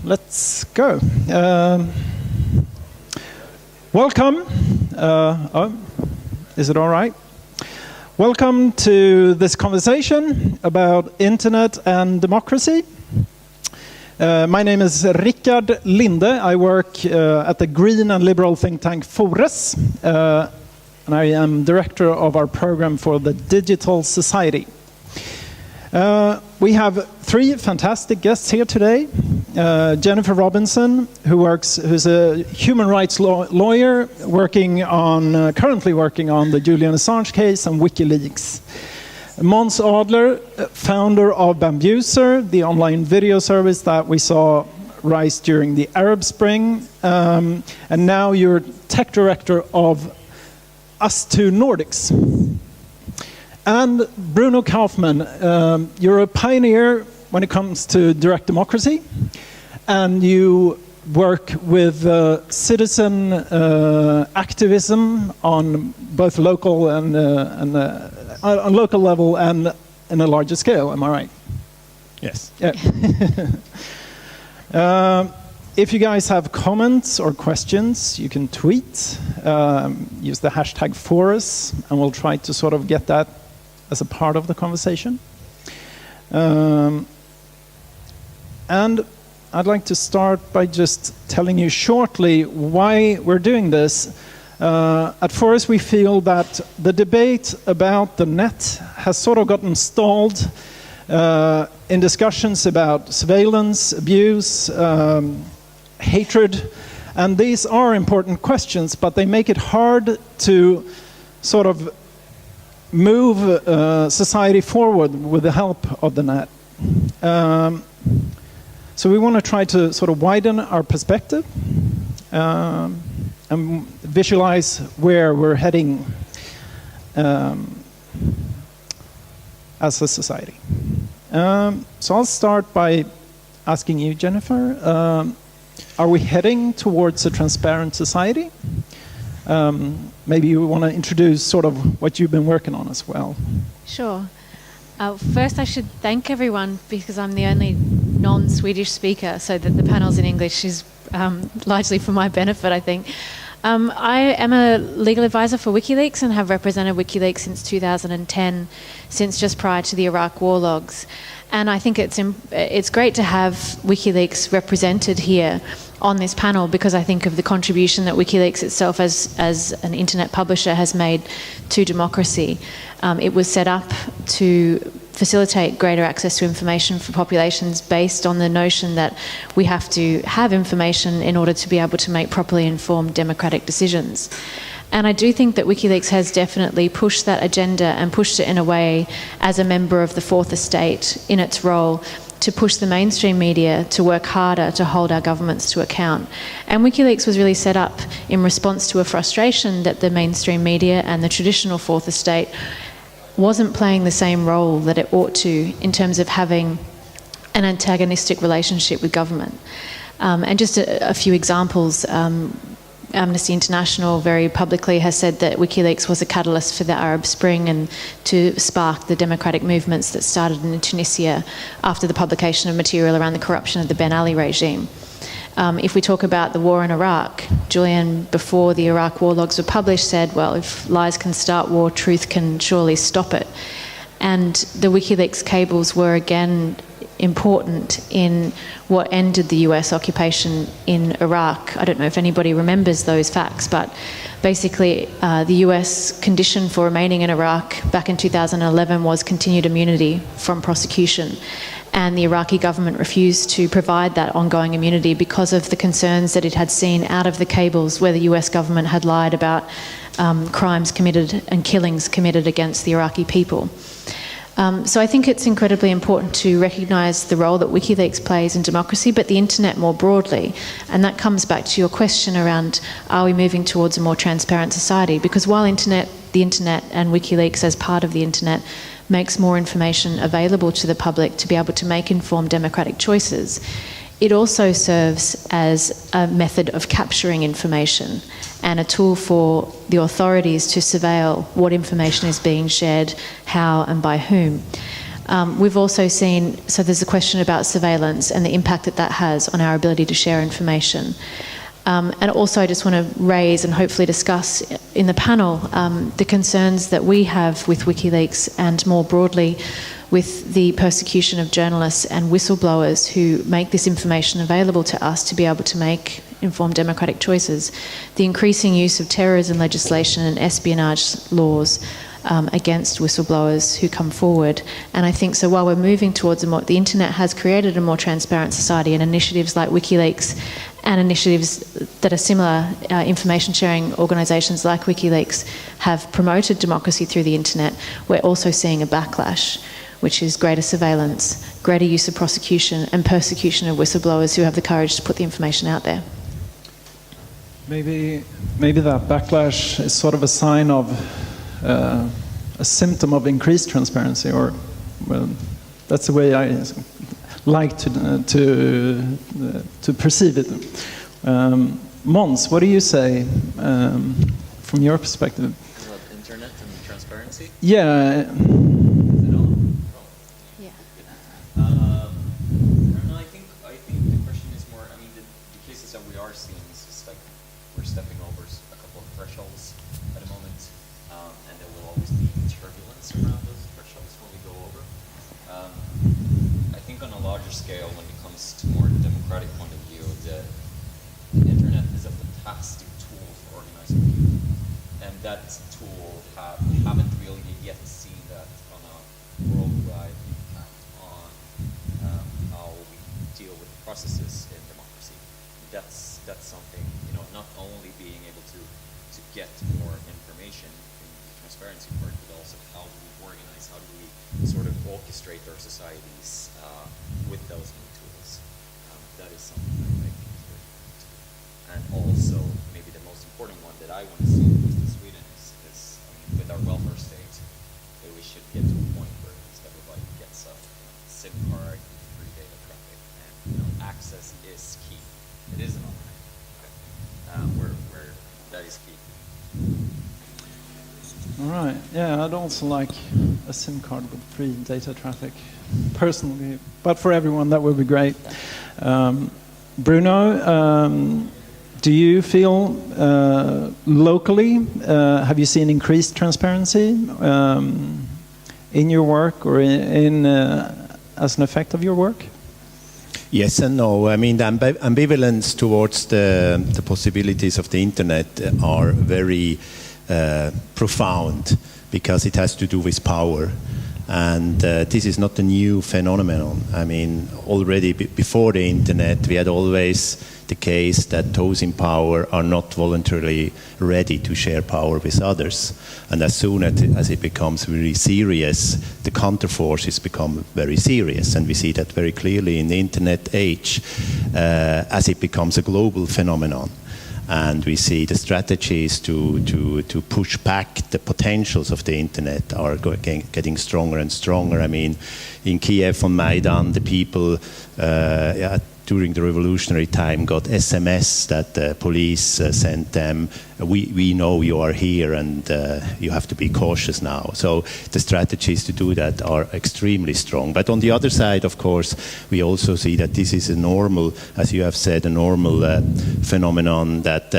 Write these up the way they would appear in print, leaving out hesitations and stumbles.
Let's go. Welcome. Is it all right? Welcome to this conversation about internet and democracy. My name is Rickard Linde. I work at the green and liberal think tank Fores, and I am director of our program for the Digital Society. We have three fantastic guests here today. Jennifer Robinson, who's a human rights lawyer currently working on the Julian Assange case and WikiLeaks. Måns Adler, founder of Bambuser, the online video service that we saw rise during the Arab Spring, and now you're tech director of Us Two Nordics. And Bruno Kaufmann, you're a pioneer when it comes to direct democracy, and you work with citizen activism on both local and on local level and in a larger scale. Am I right? Yes. Yeah. If you guys have comments or questions, you can tweet. Use the hashtag #FORUS, and we'll try to sort of get that as a part of the conversation. And I'd like to start by just telling you shortly why we're doing this. At Forest, we feel that the debate about the net has sort of gotten stalled in discussions about surveillance, abuse, hatred, and these are important questions, but they make it hard to sort of move society forward with the help of the net. So we want to try to sort of widen our perspective and visualize where we're heading as a society. So I'll start by asking you, Jennifer, are we heading towards a transparent society? Maybe you want to introduce sort of what you've been working on as well. Sure. First, I should thank everyone because I'm the only non-Swedish speaker, so that the panel's in English is largely for my benefit, I think. I am a legal advisor for WikiLeaks and have represented WikiLeaks since 2010, since just prior to the Iraq war logs. And I think it's great to have WikiLeaks represented here on this panel because I think of the contribution that WikiLeaks itself as an internet publisher has made to democracy. It was set up to facilitate greater access to information for populations based on the notion that we have to have information in order to be able to make properly informed democratic decisions. And I do think that WikiLeaks has definitely pushed that agenda and pushed it in a way as a member of the Fourth Estate in its role to push the mainstream media to work harder to hold our governments to account. And WikiLeaks was really set up in response to a frustration that the mainstream media and the traditional Fourth Estate wasn't playing the same role that it ought to in terms of having an antagonistic relationship with government. And just a few examples. Amnesty International very publicly has said that WikiLeaks was a catalyst for the Arab Spring and to spark the democratic movements that started in Tunisia after the publication of material around the corruption of the Ben Ali regime. If we talk about the war in Iraq, Julian, before the Iraq war logs were published, said, well, if lies can start war, truth can surely stop it. And the WikiLeaks cables were again important in what ended the US occupation in Iraq. I don't know if anybody remembers those facts, but basically the US condition for remaining in Iraq back in 2011 was continued immunity from prosecution. And the Iraqi government refused to provide that ongoing immunity because of the concerns that it had seen out of the cables where the US government had lied about crimes committed and killings committed against the Iraqi people. So I think it's incredibly important to recognise the role that WikiLeaks plays in democracy, but the internet more broadly. And that comes back to your question around, are we moving towards a more transparent society? Because while the internet and WikiLeaks as part of the internet makes more information available to the public to be able to make informed democratic choices, it also serves as a method of capturing information and a tool for the authorities to surveil what information is being shared, how and by whom. We've also seen, so there's a question about surveillance and the impact that that has on our ability to share information. And also I just want to raise and hopefully discuss in the panel the concerns that we have with WikiLeaks and more broadly with the persecution of journalists and whistleblowers who make this information available to us to be able to make informed democratic choices. The increasing use of terrorism legislation and espionage laws against whistleblowers who come forward. And I think so while we're moving towards the internet has created a more transparent society, and initiatives like WikiLeaks and initiatives that are similar, information sharing organisations like WikiLeaks have promoted democracy through the internet, we're also seeing a backlash, which is greater surveillance, greater use of prosecution and persecution of whistleblowers who have the courage to put the information out there. Maybe that backlash is sort of a sign of a symptom of increased transparency, or well, that's the way I like to perceive it. Måns, what do you say from your perspective? About internet and transparency? Yeah. I think the question is more, I mean, the cases that we are seeing is just like we're stepping over a couple of thresholds at the moment, and there will always be turbulence around those thresholds when we go over. I think on a larger scale, when it comes to more democratic point of view, the internet is a fantastic tool for organizing people, and that tool we haven't really yet seen that on a worldwide impact on how we deal with processes in democracy. That's something, you know, not only being able to get more information in the transparency part, but also how do we organize, how do we sort of orchestrate our societies with those new tools. That is something that I think is very important. And also, maybe the most important one that I want to see in Sweden is I mean, with our welfare state, that we should get to a point where everybody gets a SIM card, free data traffic, and access is key. It is an online, where that is key. All right. Yeah, I'd also like a SIM card with free data traffic, personally. But for everyone, that would be great. Bruno, do you feel locally, have you seen increased transparency in your work or as an effect of your work? Yes and no. I mean, the ambivalence towards the possibilities of the internet are very profound, because it has to do with power. And this is not a new phenomenon. I mean, already before the internet, we had always the case that those in power are not voluntarily ready to share power with others. And as soon as it becomes really serious, the counterforces become very serious. And we see that very clearly in the internet age, as it becomes a global phenomenon. And we see the strategies to push back the potentials of the internet are getting stronger and stronger. I mean, in Kiev on Maidan, the people during the revolutionary time got SMS that the police sent them. We know you are here, and you have to be cautious now. So the strategies to do that are extremely strong. But on the other side, of course, we also see that this is a normal, as you have said, a normal phenomenon, that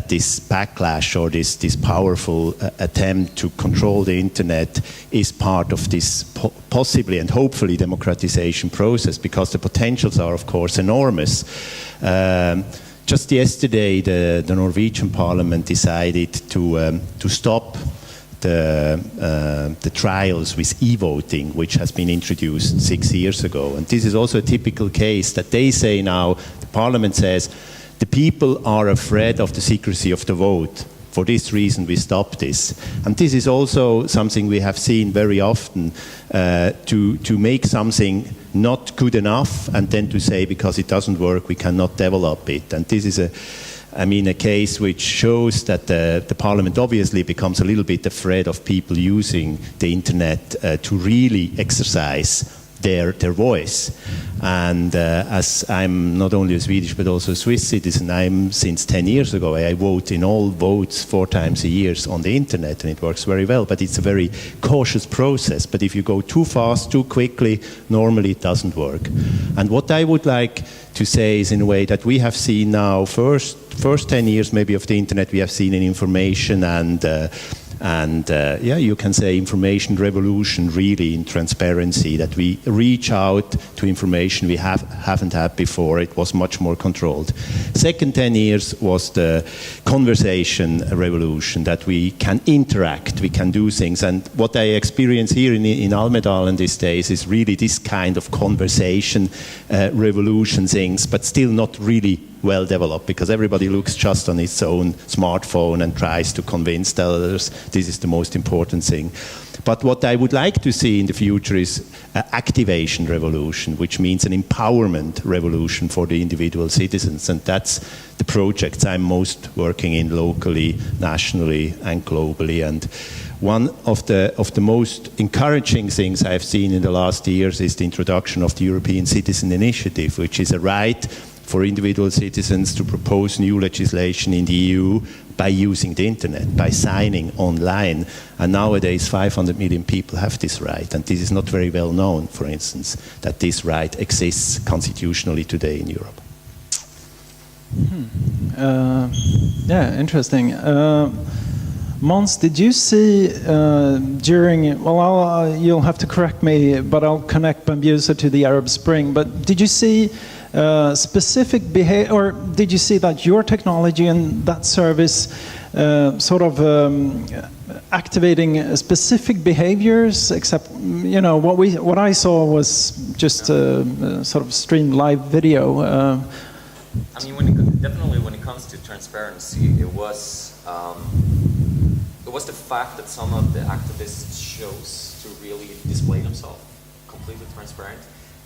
this backlash or this powerful attempt to control the internet is part of this possibly and hopefully democratization process, because the potentials are, of course, enormous. Just yesterday, the Norwegian Parliament decided to stop the trials with e-voting, which has been introduced 6 years ago. And this is also a typical case that they say now, the Parliament says, the people are afraid of the secrecy of the vote. For this reason, we stop this. And this is also something we have seen very often, to make something not good enough and then to say, because it doesn't work, we cannot develop it. And this is a case which shows that the Parliament obviously becomes a little bit afraid of people using the internet to really exercise their voice. And as I'm not only a Swedish but also a Swiss citizen, I'm since 10 years ago, I vote in all votes 4 times a year on the internet, and it works very well. But it's a very cautious process. But if you go too fast, too quickly, normally it doesn't work. And what I would like to say is, in a way, that we have seen now, first 10 years maybe of the internet, we have seen an information and you can say information revolution, really, in transparency, that we reach out to information we haven't had before. It was much more controlled. Second 10 years was the conversation revolution, that we can interact, we can do things. And what I experience here in Almedalen these days is really this kind of conversation revolution things, but still not really well developed, because everybody looks just on its own smartphone and tries to convince the others this is the most important thing. But what I would like to see in the future is an activation revolution, which means an empowerment revolution for the individual citizens. And that's the projects I'm most working in locally, nationally, and globally. And one of the most encouraging things I've seen in the last years is the introduction of the European Citizen Initiative, which is a right for individual citizens to propose new legislation in the EU by using the internet, by signing online. And nowadays 500 million people have this right, and this is not very well known, for instance, that this right exists constitutionally today in Europe. Yeah, interesting. Måns, did you see during, well, you'll have to correct me, but I'll connect Bambuser to the Arab Spring, but did you see specific behavior, or did you see that your technology and that service sort of activating specific behaviors? Except, you know, what I saw was just a sort of streamed live video. I mean, definitely when it comes to transparency, it was the fact that some of the activists chose to really display themselves completely transparent.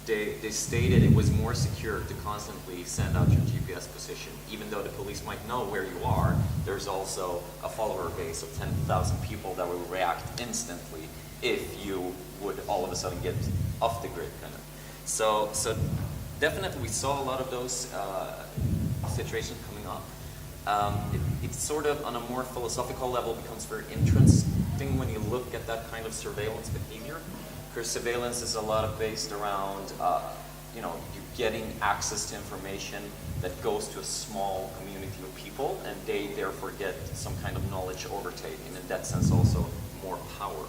They stated it was more secure to constantly send out your GPS position. Even though the police might know where you are, there's also a follower base of 10,000 people that will react instantly if you would all of a sudden get off the grid. Kind of. So definitely we saw a lot of those situations coming up. It's sort of on a more philosophical level becomes very interesting when you look at that kind of surveillance behavior. Because surveillance is a lot of based around, you getting access to information that goes to a small community of people, and they therefore get some kind of knowledge overtake, and in that sense also more power.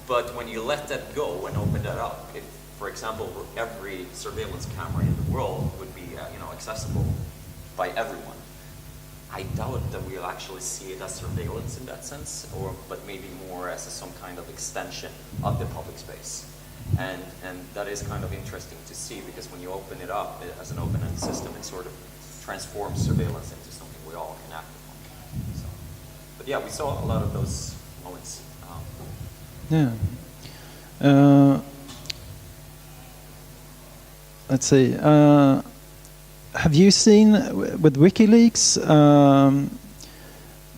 But when you let that go and open that up, if, for example, every surveillance camera in the world would be, accessible by everyone, I doubt that we'll actually see it as surveillance in that sense, but maybe more as some kind of extension of the public space. And that is kind of interesting to see, because when you open it up as an open-ended system, it sort of transforms surveillance into something we all can act upon. So, but yeah, we saw a lot of those moments. Yeah. Let's see. Have you seen with WikiLeaks?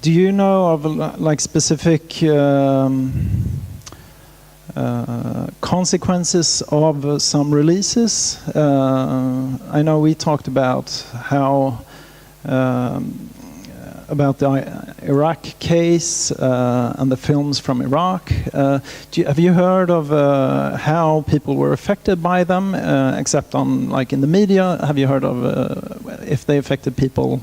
Do you know of like specific consequences of some releases? I know we talked about how about the Iraq case and the films from Iraq. Have you heard of how people were affected by them, except on like in the media? Have you heard of if they affected people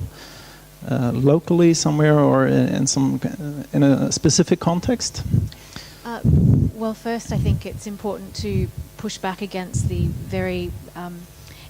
locally somewhere or in a specific context? Well, first, I think it's important to push back against the very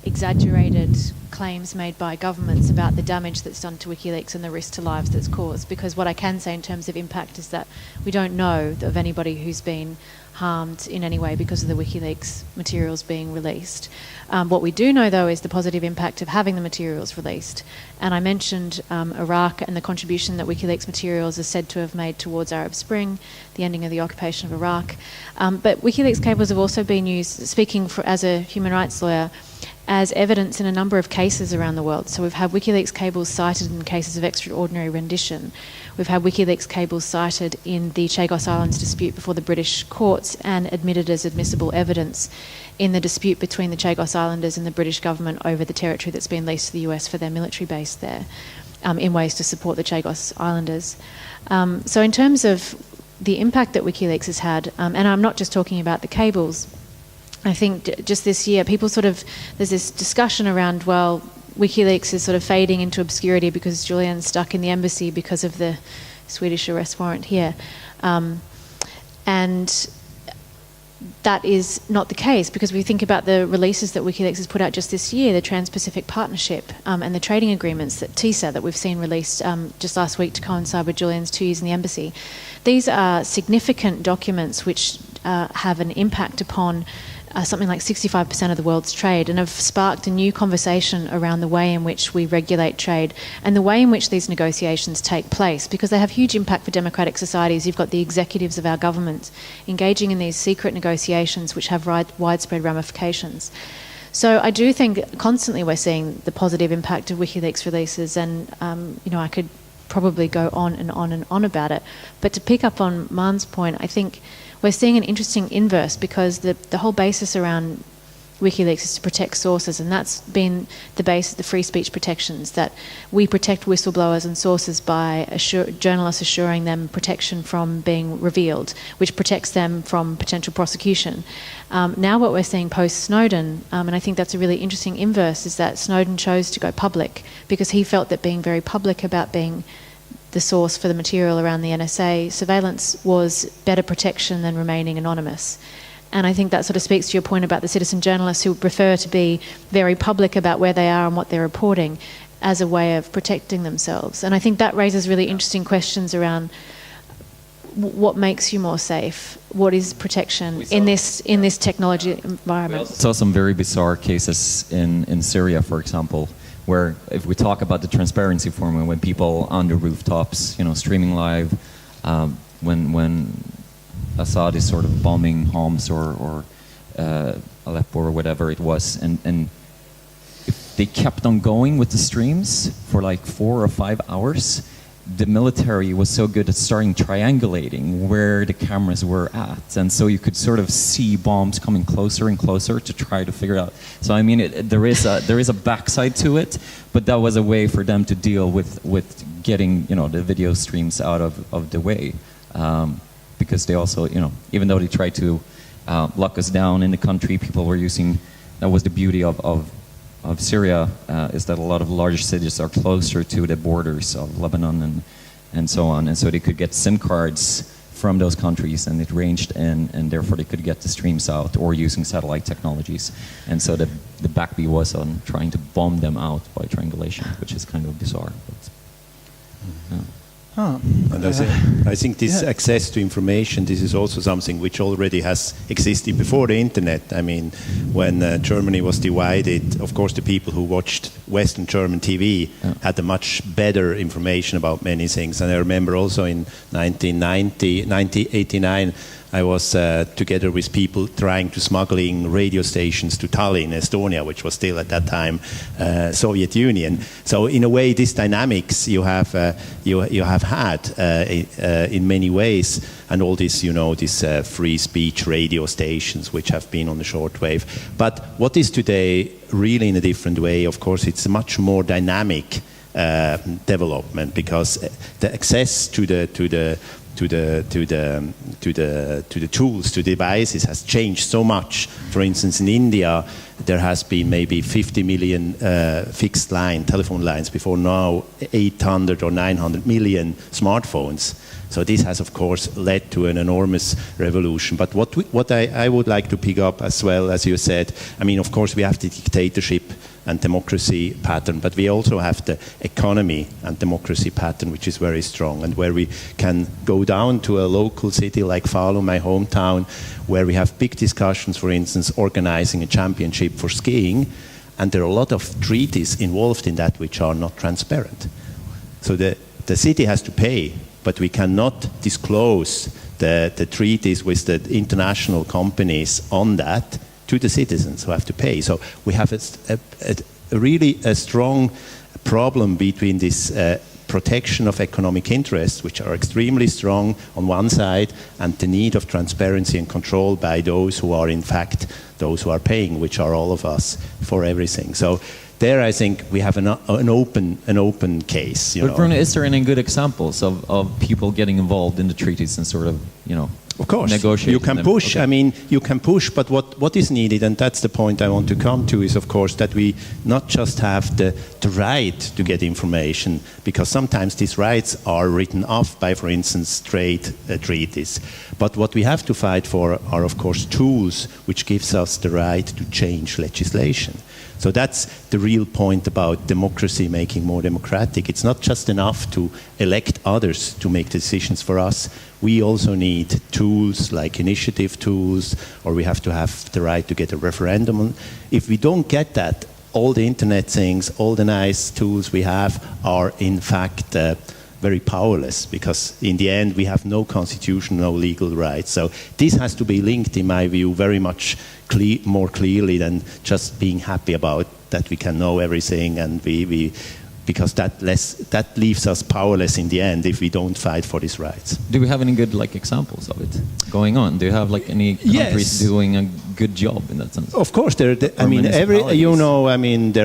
exaggerated claims made by governments about the damage that's done to WikiLeaks and the risk to lives that's caused. Because what I can say in terms of impact is that we don't know of anybody who's been harmed in any way because of the WikiLeaks materials being released. What we do know, though, is the positive impact of having the materials released. And I mentioned Iraq and the contribution that WikiLeaks materials are said to have made towards Arab Spring, the ending of the occupation of Iraq. But WikiLeaks cables have also been used, speaking as a human rights lawyer, as evidence in a number of cases around the world. So we've had WikiLeaks cables cited in cases of extraordinary rendition. We've had WikiLeaks cables cited in the Chagos Islands dispute before the British courts and admitted as admissible evidence in the dispute between the Chagos Islanders and the British government over the territory that's been leased to the US for their military base there, in ways to support the Chagos Islanders. So in terms of the impact that WikiLeaks has had, and I'm not just talking about the cables, I think just this year, there's this discussion around, well, WikiLeaks is sort of fading into obscurity because Julian's stuck in the embassy because of the Swedish arrest warrant here. And that is not the case, because we think about the releases that WikiLeaks has put out just this year, the Trans-Pacific Partnership and the trading agreements, that TISA, that we've seen released just last week to coincide with Julian's 2 years in the embassy. These are significant documents which have an impact upon something like 65% of the world's trade, and have sparked a new conversation around the way in which we regulate trade and the way in which these negotiations take place, because they have huge impact for democratic societies. You've got the executives of our government engaging in these secret negotiations which have widespread ramifications. So I do think constantly we're seeing the positive impact of WikiLeaks releases, and I could probably go on and on and on about it. But to pick up on Måns' point, I think we're seeing an interesting inverse, because the whole basis around WikiLeaks is to protect sources, and that's been the base of the free speech protections, that we protect whistleblowers and sources by journalists assuring them protection from being revealed, which protects them from potential prosecution. Now what we're seeing post-Snowden, and I think that's a really interesting inverse, is that Snowden chose to go public because he felt that being very public about being the source for the material around the NSA surveillance was better protection than remaining anonymous. And I think that sort of speaks to your point about the citizen journalists who prefer to be very public about where they are and what they're reporting as a way of protecting themselves. And I think that raises really interesting questions around what makes you more safe, what is protection in this technology environment. We also saw some very bizarre cases in Syria, for example, where if we talk about the transparency formula, when people on the rooftops, streaming live, when Assad is sort of bombing Homs or Aleppo or whatever it was, and if they kept on going with the streams for like 4 or 5 hours, the military was so good at starting triangulating where the cameras were at, and so you could sort of see bombs coming closer and closer to try to figure out. So I mean, there is a backside to it, but that was a way for them to deal with getting the video streams out of the way, because they also even though they tried to lock us down in the country, people were using. That was the beauty of Syria, is that a lot of large cities are closer to the borders of Lebanon and so on, and so they could get SIM cards from those countries, and it ranged in, and therefore they could get the streams out, or using satellite technologies. And so the backbeat was on trying to bomb them out by triangulation, which is kind of bizarre. But, yeah. And I think this access to information, this is also something which already has existed before the internet. I mean, when Germany was divided, of course the people who watched Western German TV had a much better information about many things. And I remember also in 1989, I was together with people trying to smuggling radio stations to Tallinn, Estonia, which was still at that time Soviet Union. So in a way, these dynamics you have had in many ways, and all these these free speech radio stations which have been on the shortwave. But what is today really in a different way? Of course, it's a much more dynamic development, because the access to the tools, to devices has changed so much. For instance, in India, there has been maybe 50 million fixed line telephone lines before now 800 or 900 million smartphones. So this has, of course, led to an enormous revolution. But what I would like to pick up as well, as you said, I mean, of course, we have the dictatorship and democracy pattern, but we also have the economy and democracy pattern, which is very strong, and where we can go down to a local city like Falun, my hometown, where we have big discussions, for instance, organizing a championship for skiing, and there are a lot of treaties involved in that which are not transparent. So the city has to pay, but we cannot disclose the treaties with the international companies on that, to the citizens who have to pay. So we have a strong problem between this protection of economic interests, which are extremely strong on one side, and the need of transparency and control by those who are in fact those who are paying, which are all of us, for everything. So there I think we have an open case. But Bruno, is there any good examples of people getting involved in the treaties and sort of, of course, negotiating you can them? push. Okay. I mean, you can push, but what is needed, and that's the point I want to come to, is of course that we not just have the right to get information, because sometimes these rights are written off by, for instance, trade treaties. But what we have to fight for are, of course, tools which gives us the right to change legislation. So that's the real point about democracy making more democratic. It's not just enough to elect others to make decisions for us. We also need tools like initiative tools, or we have to have the right to get a referendum. If we don't get that, all the internet things, all the nice tools we have are in fact very powerless, because in the end we have no constitution, no legal rights. So this has to be linked, in my view, very much more clearly than just being happy about that we can know everything, and because that leaves us powerless in the end if we don't fight for these rights. Do we have any good examples of it going on? Do you have any countries doing a good job in that sense? Of course, there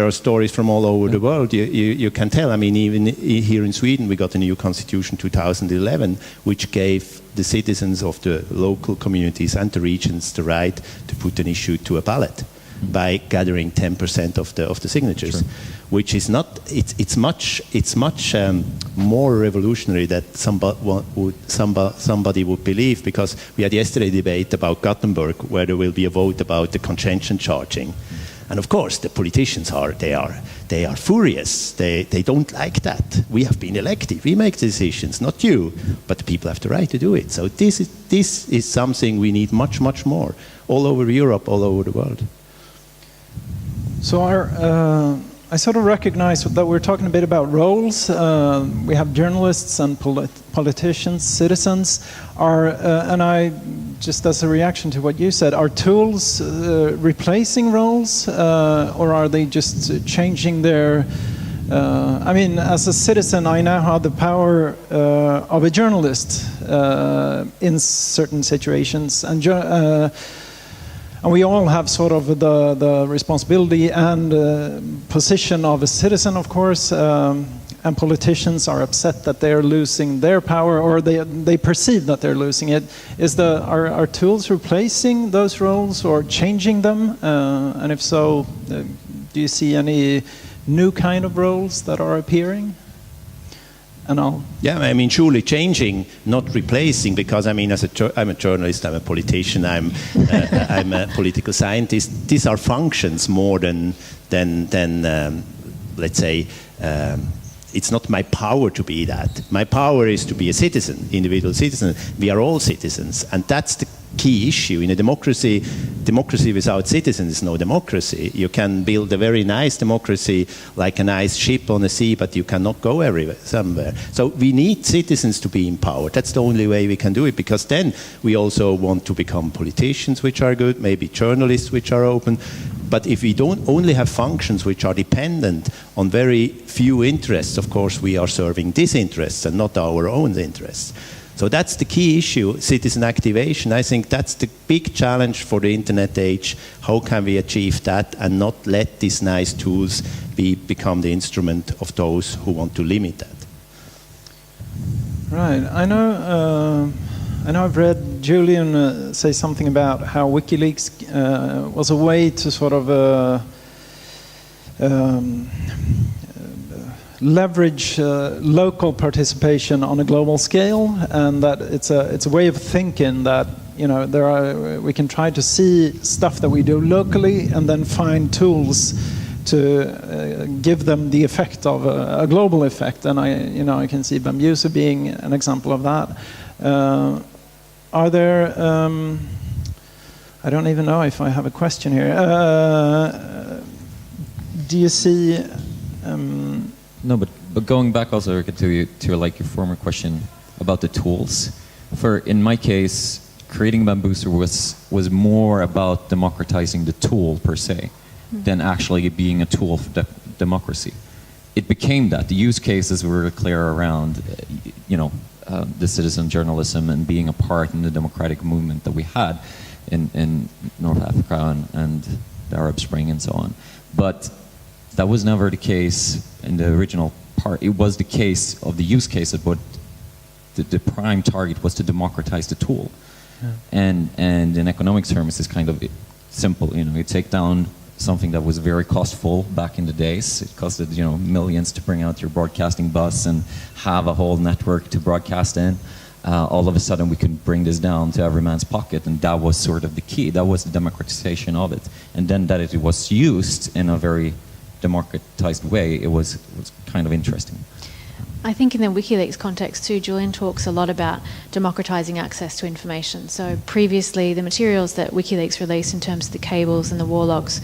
are stories from all over the world. You can tell. I mean, even here in Sweden, we got a new constitution 2011, which gave the citizens of the local communities and the regions the right to put an issue to a ballot by gathering 10% of the signatures. Sure. Which is not, it's much more revolutionary that somebody would believe, because we had yesterday a debate about Gothenburg where there will be a vote about the congestion charging. And of course the politicians are furious. They don't like that. We have been elected. We make decisions, not you. But the people have the right to do it. So this is something we need much more all over Europe, all over the world. So I sort of recognize that we're talking a bit about roles. We have journalists and politicians, citizens. And I, just as a reaction to what you said, are tools replacing roles, or are they just changing their? I mean, as a citizen, I now have the power of a journalist in certain situations, and we all have sort of the responsibility and position of a citizen, of course, and politicians are upset that they're losing their power, or they perceive that they're losing it. Are tools replacing those roles or changing them? And if so, do you see any new kind of roles that are appearing? Yeah, I mean, surely changing, not replacing, because I mean, I'm a journalist, I'm a politician, I'm a political scientist. These are functions more than let's say, it's not my power to be that. My power is to be a citizen, individual citizen. We are all citizens, and that's the key issue. In a democracy without citizens is no democracy. You can build a very nice democracy like a nice ship on the sea, but you cannot go somewhere. So we need citizens to be empowered. That's the only way we can do it, because then we also want to become politicians which are good, maybe journalists which are open. But if we don't only have functions which are dependent on very few interests, of course we are serving disinterests and not our own interests. So that's the key issue, citizen activation. I think that's the big challenge for the internet age. How can we achieve that and not let these nice tools become the instrument of those who want to limit that? Right. I know I've read Julian say something about how WikiLeaks was a way to sort of leverage local participation on a global scale, and that it's a way of thinking that, you know, we can try to see stuff that we do locally and then find tools to give them the effect of a global effect. And I can see Bambuser being an example of that. Are there? I don't even know if I have a question here. Do you see? No, but going back also to like your former question about the tools. In my case, creating Bambuser was more about democratizing the tool per se than actually being a tool for democracy. It became that. The use cases were clear around, the citizen journalism and being a part in the democratic movement that we had in North Africa and the Arab Spring and so on. But that was never the case in the original part. It was the case of the use case of what the prime target was to democratize the tool. Yeah. And in economic terms, it's kind of simple. You take down something that was very costful back in the days. It costed millions to bring out your broadcasting bus and have a whole network to broadcast in. All of a sudden, we could bring this down to every man's pocket, and that was sort of the key. That was the democratization of it. And then that it was used in a very democratized way, it was kind of interesting. I think in the WikiLeaks context too, Julian talks a lot about democratizing access to information. So previously, the materials that WikiLeaks released in terms of the cables and the war logs,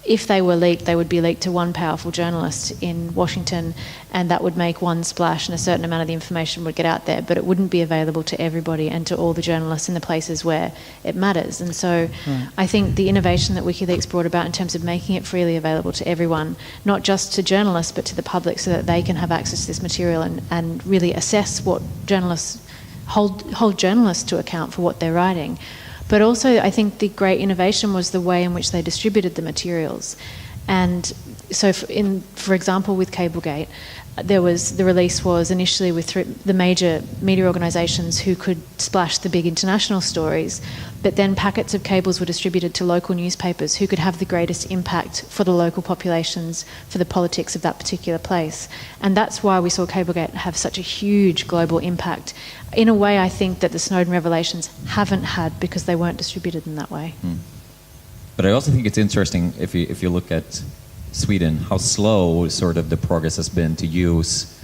if they were leaked, they would be leaked to one powerful journalist in Washington, and that would make one splash, and a certain amount of the information would get out there, but it wouldn't be available to everybody and to all the journalists in the places where it matters. And so I think the innovation that WikiLeaks brought about in terms of making it freely available to everyone, not just to journalists, but to the public, so that they can have access to this material and really assess what journalists, hold journalists to account for what they're writing. But also, I think the great innovation was the way in which they distributed the materials. And so, for example, with Cablegate, the release was initially with the major media organisations who could splash the big international stories, but then packets of cables were distributed to local newspapers who could have the greatest impact for the local populations, for the politics of that particular place. And that's why we saw Cablegate have such a huge global impact, in a way I think that the Snowden revelations haven't had, because they weren't distributed in that way. But I also think it's interesting, if you look at Sweden, how slow sort of the progress has been to use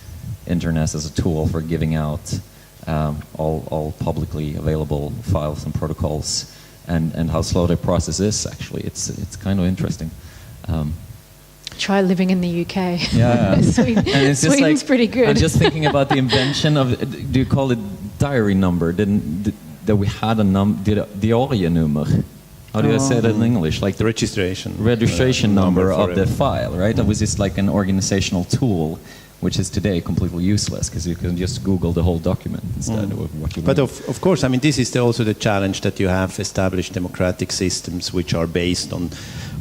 internet as a tool for giving out all publicly available files and protocols, and how slow the process is. Actually, it's kind of interesting. Try living in the UK. Yeah, Sweden's pretty good. I'm just thinking about the invention of, do you call it diary number? That we had a diarienummer. How do I say that in English? Like the registration number of the file, right? That was just like an organizational tool, which is today completely useless, because you can just Google the whole document instead of what you want. But of course, I mean, this is also the challenge, that you have established democratic systems which are based on,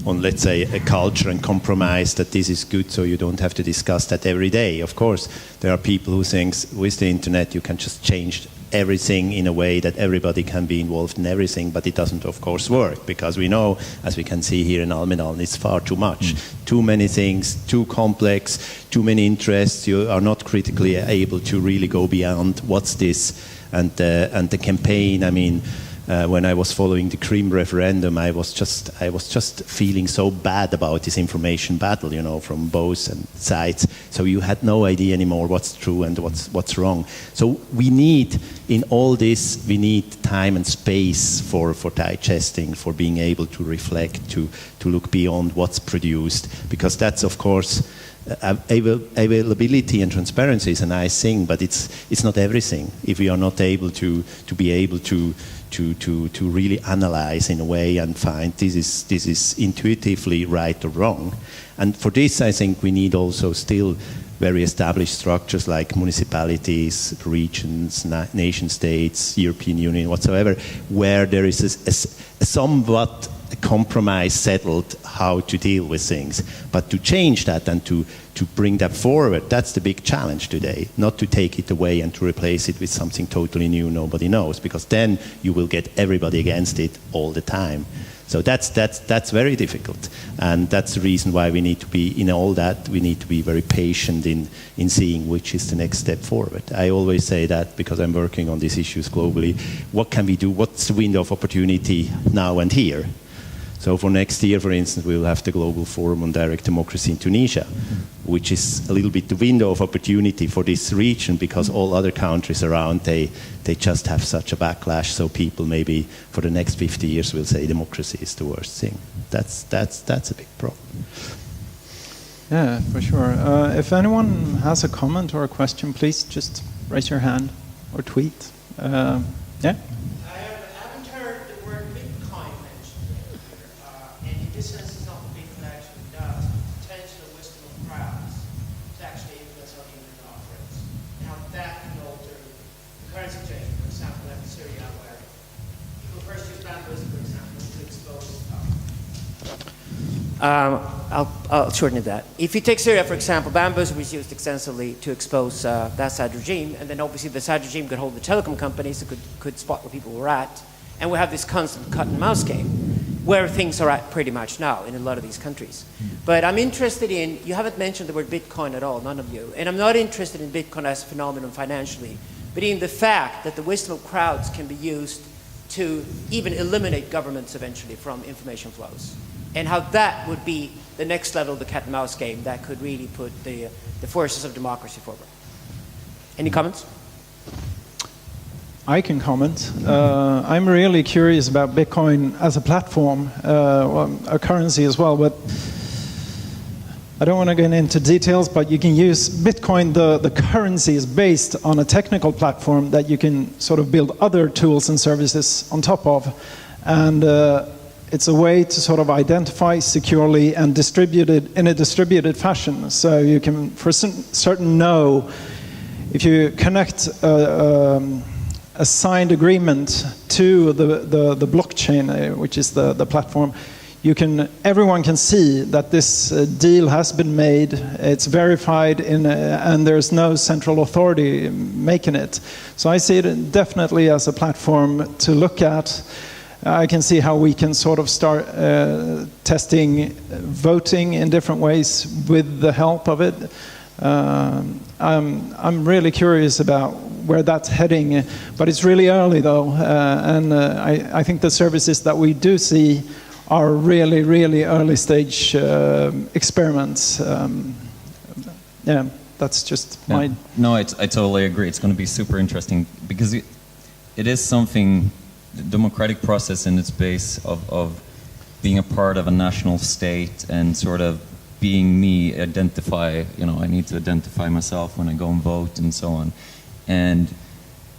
let's say, a culture and compromise, that this is good, so you don't have to discuss that every day. Of course, there are people who think with the internet you can just change everything in a way that everybody can be involved in everything, but it doesn't, of course, work, because we know, as we can see here in Almedalen, it's far too much. Too many things, too complex, too many interests. You are not critically able to really go beyond what's this. And the campaign, I mean, when I was following the Crimea referendum, I was just feeling so bad about this information battle, from both sides. So you had no idea anymore what's true and what's wrong. So we need, in all this, we need time and space for digesting, for being able to reflect, to look beyond what's produced, because that's, of course, availability and transparency is a nice thing, but it's not everything. If we are not able to be able to really analyze in a way and find this is intuitively right or wrong. And for this, I think we need also still very established structures like municipalities, regions, nation states, European Union, whatsoever, where there is a somewhat compromise settled how to deal with things. But to change that and to bring that forward, that's the big challenge today. Not to take it away and to replace it with something totally new nobody knows, because then you will get everybody against it all the time. So that's very difficult, and that's the reason why we need to be, in all that, we need to be very patient in seeing which is the next step forward. I always say that because I'm working on these issues globally. What can we do? What's the window of opportunity now and here? So for next year, for instance, we will have the Global Forum on Direct Democracy in Tunisia, which is a little bit the window of opportunity for this region, because all other countries around, they just have such a backlash. So people maybe for the next 50 years will say democracy is the worst thing. That's a big problem. Yeah, for sure. If anyone has a comment or a question, please just raise your hand or tweet. Yeah? I haven't I'll shorten it that. If you take Syria, for example, Bambuser was used extensively to expose the Assad regime, and then obviously the Assad regime could hold the telecom companies that could spot where people were at, and we have this constant cut and mouse game, where things are at pretty much now in a lot of these countries. But I'm interested in, you haven't mentioned the word Bitcoin at all, none of you, and I'm not interested in Bitcoin as a phenomenon financially, but in the fact that the wisdom of crowds can be used to even eliminate governments eventually from information flows. And how that would be the next level of the cat and mouse game that could really put the forces of democracy forward. Any comments? I can comment. I'm really curious about Bitcoin as a platform, a currency as well, but I don't want to get into details, but you can use Bitcoin, the currency is based on a technical platform that you can sort of build other tools and services on top of. And it's a way to sort of identify securely and distribute it in a distributed fashion. So you can, for certain know, if you connect a signed agreement to the blockchain, which is the platform, everyone can see that this deal has been made, it's verified, and there's no central authority making it. So I see it definitely as a platform to look at. I can see how we can sort of start testing voting in different ways with the help of it. I'm really curious about where that's heading, but it's really early though, and I think the services that we do see are really, really early stage experiments. Yeah, that's just my... No, I totally agree. It's going to be super interesting because it is something... The democratic process in its base of being a part of a national state and sort of being me, identify, I need to identify myself when I go and vote and so on. And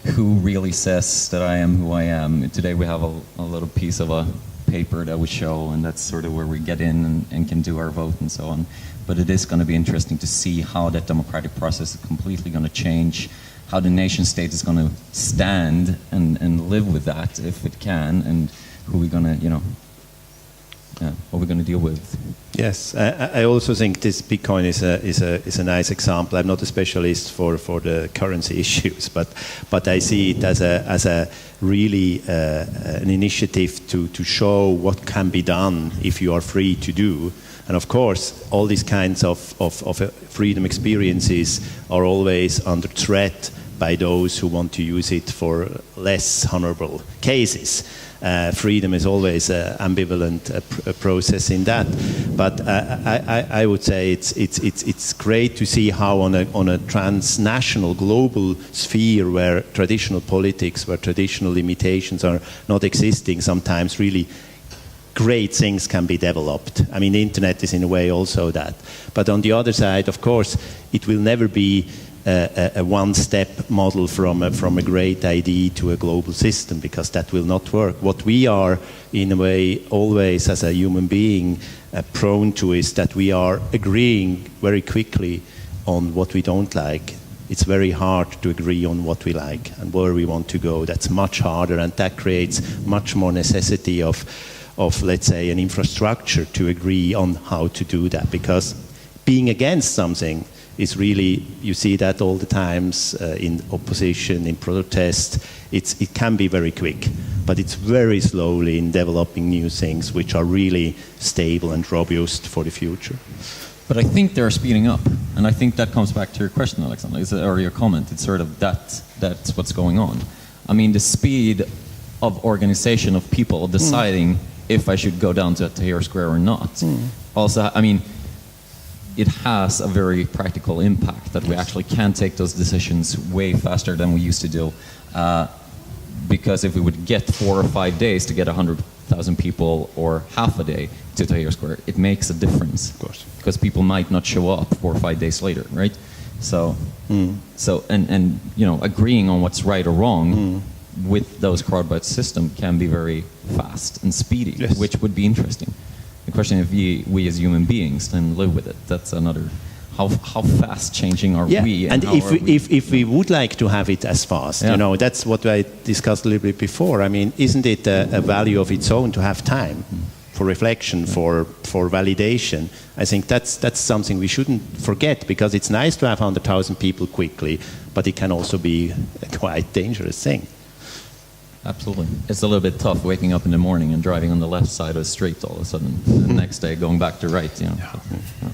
who really says that I am who I am? Today we have a little piece of a paper that we show, and that's sort of where we get in and can do our vote and so on. But it is going to be interesting to see how that democratic process is completely going to change, how the nation state is going to stand and live with that if it can, and who we're going to, what we're going to deal with. Yes, I also think this Bitcoin is a nice example. I'm not a specialist for the currency issues, but I see it as a really an initiative to show what can be done if you are free to do. And of course, all these kinds of freedom experiences are always under threat by those who want to use it for less honorable cases. Freedom is always an ambivalent process in that. But I would say it's great to see how on a transnational, global sphere where traditional politics, where traditional limitations are not existing, sometimes really great things can be developed. I mean, the internet is in a way also that. But on the other side, of course, it will never be a one-step model from a great idea to a global system, because that will not work. What we are, in a way, always as a human being prone to is that we are agreeing very quickly on what we don't like. It's very hard to agree on what we like and where we want to go. That's much harder, and that creates much more necessity of let's say, an infrastructure to agree on how to do that, because being against something is really, you see that all the times in opposition, in protest. It can be very quick, but it's very slowly in developing new things which are really stable and robust for the future. But I think they're speeding up, and I think that comes back to your question, Alexander, or your comment. It's sort of that's what's going on. I mean, the speed of organization of people deciding if I should go down to Tahrir Square or not. Also, I mean, it has a very practical impact that we actually can take those decisions way faster than we used to do. Because if we would get 4 or 5 days to get 100,000 people or half a day to Tahrir Square, it makes a difference. Of course. Because people might not show up 4 or 5 days later, right? So, and agreeing on what's right or wrong with those crowd-based system can be very fast and speedy, yes. Which would be interesting. The question if we as human beings then live with it, that's another. How fast changing are we? And if we would like to have it as fast, that's what I discussed a little bit before. I mean, isn't it a value of its own to have time? reflection, for validation. I think that's something we shouldn't forget, because it's nice to have 100,000 people quickly, but it can also be a quite dangerous thing. Absolutely. It's a little bit tough waking up in the morning and driving on the left side of the street all of a sudden. The next day going back to right, you know. Yeah.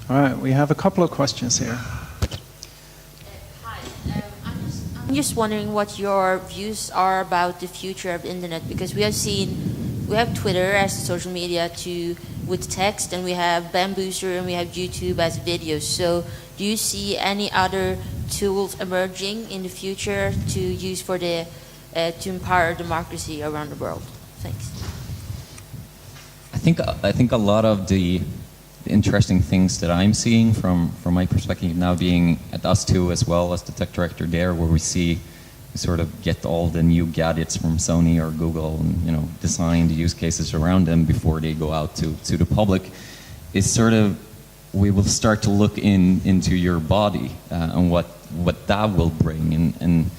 All right, we have a couple of questions here. Hi. I'm just wondering what your views are about the future of the internet, because we have Twitter as social media with text, and we have Bambuser, and we have YouTube as videos. So do you see any other tools emerging in the future to use for to empower democracy around the world? Thanks. I think a lot of the interesting things that I'm seeing from my perspective now, being at us too as well as the tech director there, where we sort of get all the new gadgets from Sony or Google and, you know, design the use cases around them before they go out to the public, is sort of, we will start to look into your body and what that will bring. And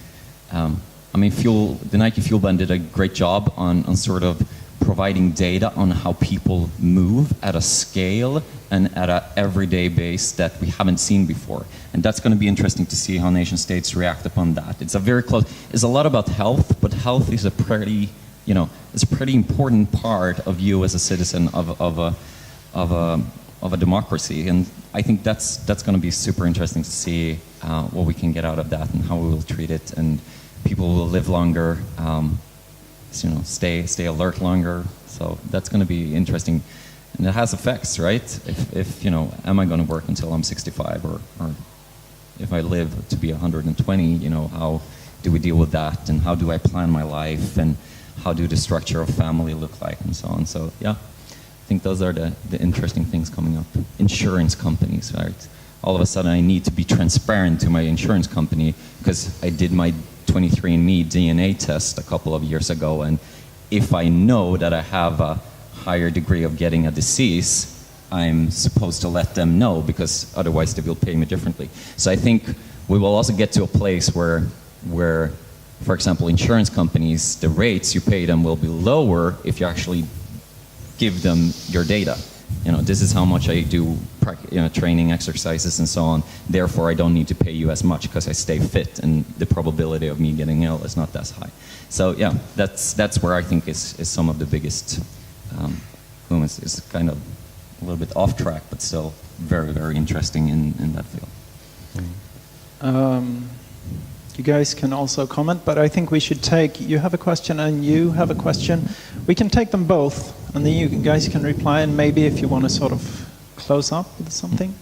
I mean, the Nike Fuel Band did a great job on sort of providing data on how people move at a scale and at an everyday base that we haven't seen before. And that's going to be interesting to see how nation states react upon that. It's a lot about health, but health is a pretty important part of you as a citizen of a democracy. And I think that's going to be super interesting to see what we can get out of that and how we will treat it. And people will live longer, stay alert longer. So that's going to be interesting. And it has effects, right? If am I going to work until I'm 65, or if I live to be 120, how do we deal with that, and how do I plan my life, and how do the structure of family look like, and so on. So yeah, I think those are the interesting things coming up. Insurance companies, right? All of a sudden I need to be transparent to my insurance company because I did my 23andMe DNA test a couple of years ago, and if I know that I have a higher degree of getting a disease, I'm supposed to let them know, because otherwise they will pay me differently. So I think we will also get to a place where, for example, insurance companies, the rates you pay them will be lower if you actually give them your data. This is how much I do training exercises and so on. Therefore, I don't need to pay you as much because I stay fit, and the probability of me getting ill is not as high. So yeah, that's where I think is some of the biggest movements. Is kind of a little bit off track, but still very, very interesting in that field. You guys can also comment, but I think we should take, you have a question and you have a question. We can take them both, and then you guys can reply, and maybe if you want to sort of close up with something.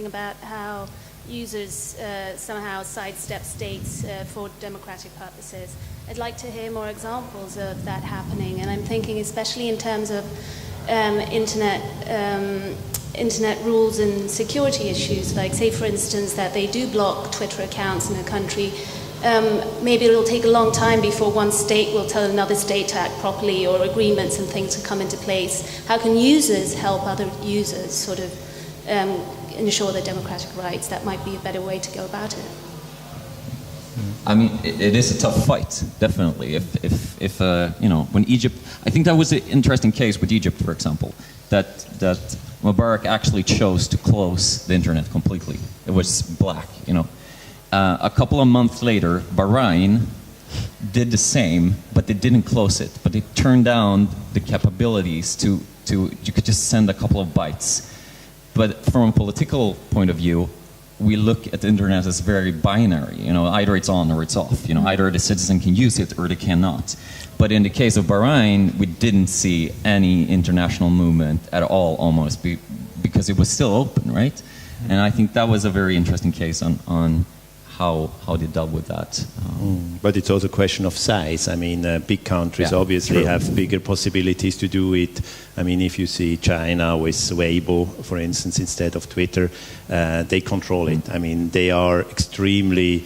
About how users somehow sidestep states for democratic purposes. I'd like to hear more examples of that happening, and I'm thinking especially in terms of internet rules and security issues, like say for instance that they do block Twitter accounts in a country. Maybe it'll take a long time before one state will tell another state to act properly, or agreements and things to come into place. How can users help other users sort of ensure their democratic rights? That might be a better way to go about it. I mean, it is a tough fight, definitely. If when Egypt, I think that was an interesting case with Egypt, for example, that Mubarak actually chose to close the internet completely. It was black, A couple of months later, Bahrain did the same, but they didn't close it. But they turned down the capabilities to you could just send a couple of bytes. But from a political point of view, we look at the internet as very binary. Either it's on or it's off. Either the citizen can use it or they cannot. But in the case of Bahrain, we didn't see any international movement at all, almost, because it was still open, right? And I think that was a very interesting case on how they dealt with that. But it's also a question of size. I mean, big countries obviously have bigger possibilities to do it. I mean, if you see China with Weibo, for instance, instead of Twitter, they control it. I mean, they are extremely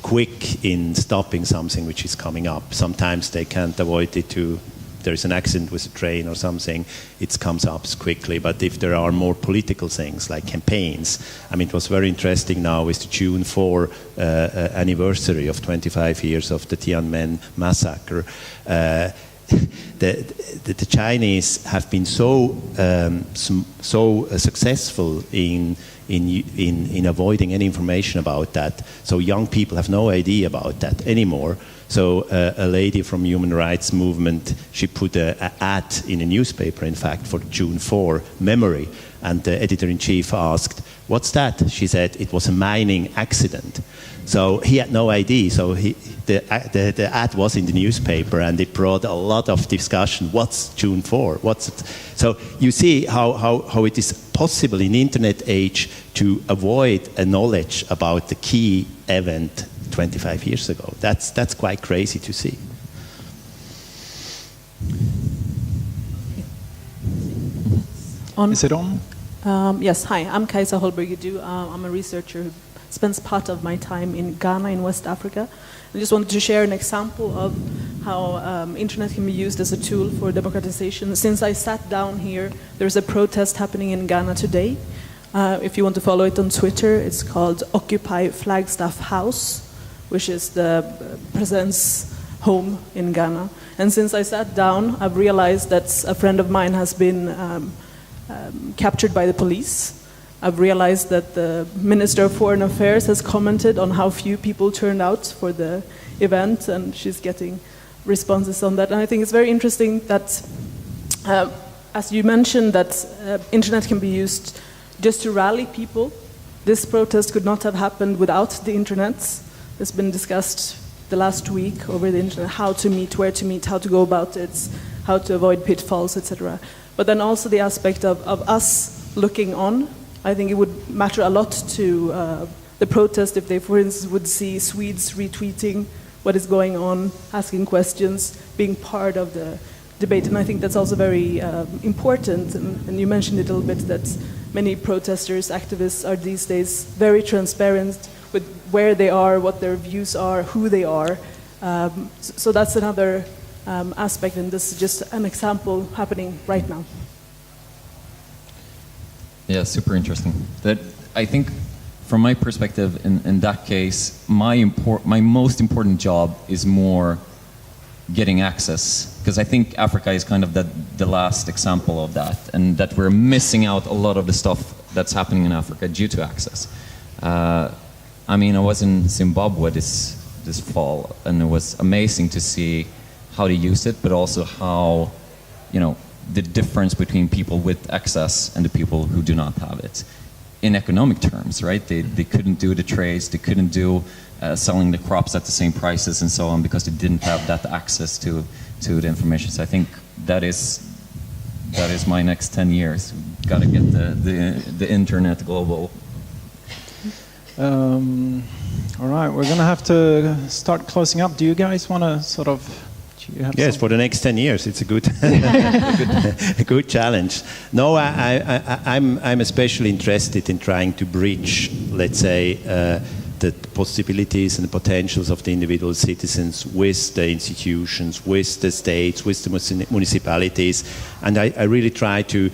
quick in stopping something which is coming up. Sometimes they can't avoid it to there is an accident with a train or something, it comes up quickly. But if there are more political things like campaigns, I mean, it was very interesting now with the June 4 anniversary of 25 years of the Tiananmen massacre. The Chinese have been so successful in avoiding any information about that. So young people have no idea about that anymore. So a lady from Human Rights Movement, she put an ad in a newspaper, in fact, for June 4 memory. And the editor-in-chief asked, "What's that?" She said, "It was a mining accident." So he had no idea. So the ad was in the newspaper, and it brought a lot of discussion. What's June 4? What's it? So you see how it is possible in the internet age to avoid a knowledge about the key event 25 years ago. That's quite crazy to see. Is it on? Yes, hi, I'm Kajsa Holberg-Edu. I'm a researcher who spends part of my time in Ghana in West Africa. I just wanted to share an example of how internet can be used as a tool for democratization. Since I sat down here, there's a protest happening in Ghana today. If you want to follow it on Twitter, it's called Occupy Flagstaff House, which is the president's home in Ghana. And since I sat down, I've realized that a friend of mine has been captured by the police. I've realized that the Minister of Foreign Affairs has commented on how few people turned out for the event, and she's getting responses on that. And I think it's very interesting that, as you mentioned, that internet can be used just to rally people. This protest could not have happened without the internet. It's been discussed the last week over the internet, how to meet, where to meet, how to go about it, how to avoid pitfalls, etc. But then also the aspect of us looking on. I think it would matter a lot to the protest if they, for instance, would see Swedes retweeting what is going on, asking questions, being part of the debate. And I think that's also very important. And you mentioned it a little bit that many protesters, activists are these days very transparent with where they are, what their views are, who they are. So that's another aspect, and this is just an example happening right now. Yeah, super interesting. That I think, from my perspective, in that case, my most important job is more getting access, because I think Africa is kind of the last example of that, and that we're missing out a lot of the stuff that's happening in Africa due to access. I mean, I was in Zimbabwe this fall, and it was amazing to see how to use it, but also how, the difference between people with access and the people who do not have it. In economic terms, right? They couldn't do the trades, they couldn't do selling the crops at the same prices and so on because they didn't have that access to the information. So I think that is my next 10 years. Got to get the internet global. All right, we're going to have to start closing up. Do you guys want to sort of... Yes, for the next 10 years, it's a good, a good challenge. No, I'm especially interested in trying to bridge, let's say, the possibilities and the potentials of the individual citizens with the institutions, with the states, with the municipalities, and I really try to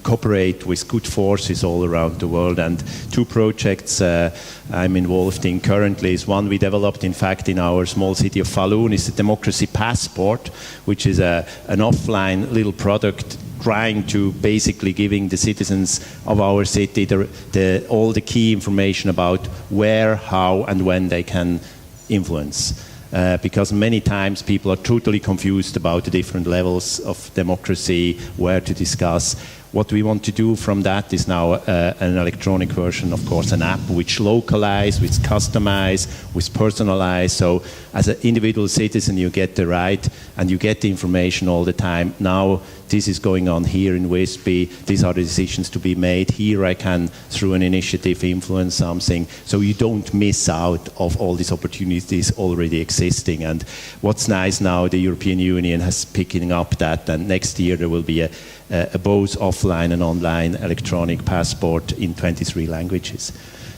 cooperate with good forces all around the world. And two projects I'm involved in currently is one we developed, in fact, in our small city of Falun, is the Democracy Passport, which is an offline little product trying to basically giving the citizens of our city all the key information about where, how, and when they can influence. Because many times people are totally confused about the different levels of democracy, where to discuss. What we want to do from that is now an electronic version, of course, an app which localize, which customize, which personalize. So as an individual citizen, you get the right and you get the information all the time. Now this is going on here in Wisby. These are the decisions to be made. Here I can, through an initiative, influence something. So you don't miss out of all these opportunities already existing. And what's nice now, the European Union has picking up that, and next year there will be a both offline and online electronic passport in 23 languages.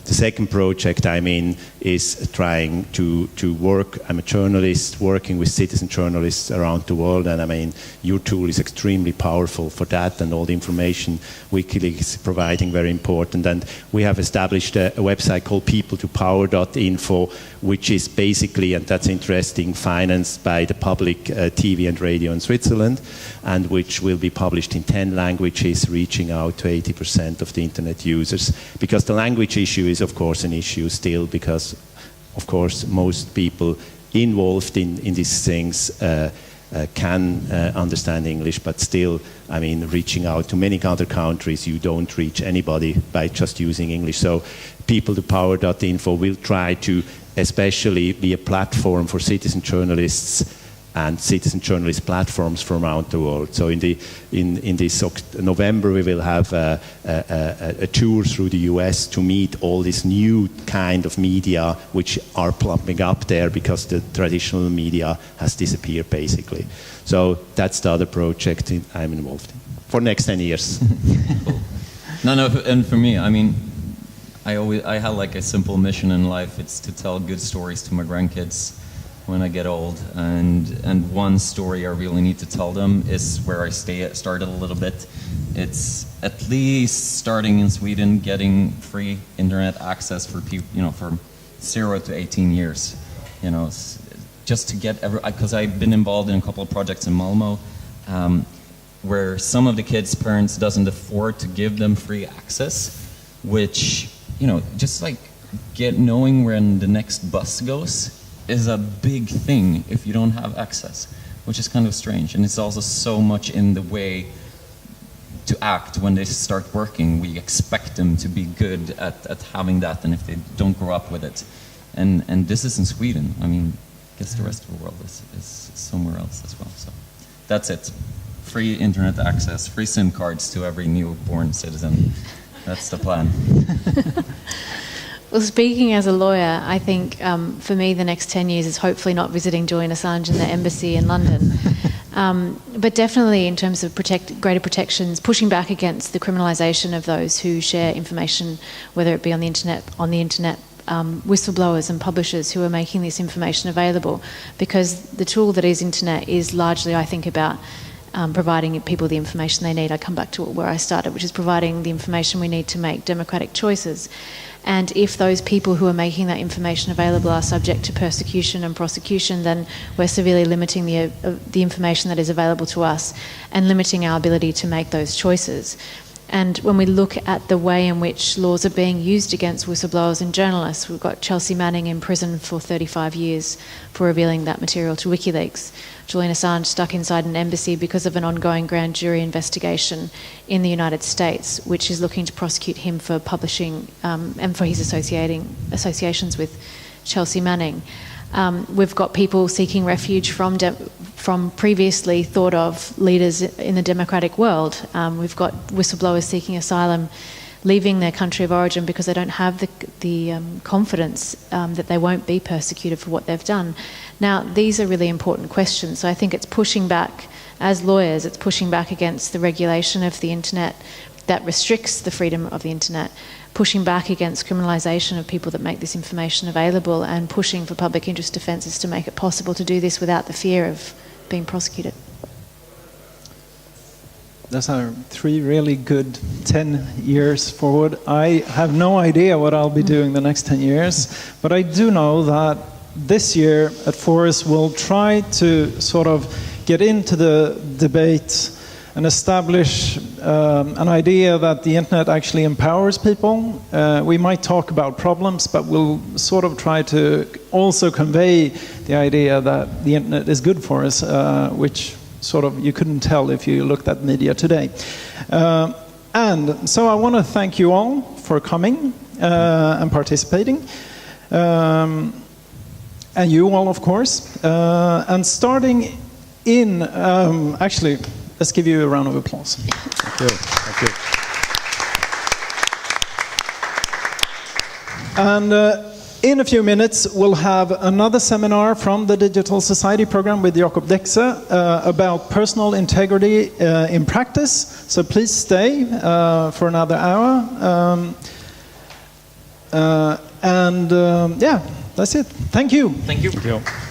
The second project I'm in is trying to work. I'm a journalist working with citizen journalists around the world, and I mean, your tool is extremely powerful for that, and all the information WikiLeaks is providing very important. And we have established a website called people2power.info, which is basically, and that's interesting, financed by the public TV and radio in Switzerland, and which will be published in 10 languages, reaching out to 80% of the internet users. Because the language issue is, of course, an issue still, because, of course, most people involved in these things can understand English, but still, I mean, reaching out to many other countries, you don't reach anybody by just using English. So people2power.info will try to especially be a platform for citizen journalists and citizen journalist platforms from around the world. So in this November, we will have a tour through the US to meet all this new kind of media which are plumping up there because the traditional media has disappeared, basically. So that's the other project I'm involved in for next 10 years. Cool. No, and for me, I mean, I had like a simple mission in life. It's to tell good stories to my grandkids when I get old, and one story I really need to tell them is where I started a little bit. It's at least starting in Sweden, getting free internet access for people, you know, from 0 to 18 years, you know, just to get because I've been involved in a couple of projects in Malmo, where some of the kids' parents doesn't afford to give them free access, which, you know, just like knowing when the next bus goes is a big thing if you don't have access, which is kind of strange. And it's also so much in the way to act when they start working. We expect them to be good at having that, and if they don't grow up with it. And this is in Sweden. I mean, I guess the rest of the world is somewhere else as well. So that's it. Free internet access, free SIM cards to every newborn citizen. That's the plan. Well, speaking as a lawyer, I think for me the next 10 years is hopefully not visiting Julian Assange in the embassy in London. But definitely in terms of greater protections, pushing back against the criminalisation of those who share information, whether it be on the internet, whistleblowers and publishers who are making this information available. Because the tool that is internet is largely, I think, about providing people the information they need. I come back to where I started, which is providing the information we need to make democratic choices. And if those people who are making that information available are subject to persecution and prosecution, then we're severely limiting the information that is available to us and limiting our ability to make those choices. And when we look at the way in which laws are being used against whistleblowers and journalists, we've got Chelsea Manning in prison for 35 years for revealing that material to WikiLeaks. Julian Assange stuck inside an embassy because of an ongoing grand jury investigation in the United States, which is looking to prosecute him for publishing and for his associations with Chelsea Manning. We've got people seeking refuge from previously thought of leaders in the democratic world. We've got whistleblowers seeking asylum, leaving their country of origin because they don't have the confidence that they won't be persecuted for what they've done. Now, these are really important questions. So I think it's pushing back, as lawyers, it's pushing back against the regulation of the internet that restricts the freedom of the internet, pushing back against criminalisation of people that make this information available, and pushing for public interest defences to make it possible to do this without the fear of being prosecuted. Those are 3 really good 10 years forward. I have no idea what I'll be doing the next 10 years, but I do know that this year at Forest we'll try to sort of get into the debate and establish an idea that the internet actually empowers people. We might talk about problems, but we'll sort of try to also convey the idea that the internet is good for us, which sort of you couldn't tell if you looked at media today. And so I want to thank you all for coming and participating. And you all, of course. And starting in, actually, let's give you a round of applause. Thank you. Thank you. And in a few minutes, we'll have another seminar from the Digital Society program with Jakob Dexe about personal integrity in practice. So please stay for another hour. And yeah, that's it. Thank you. Thank you. Thank you.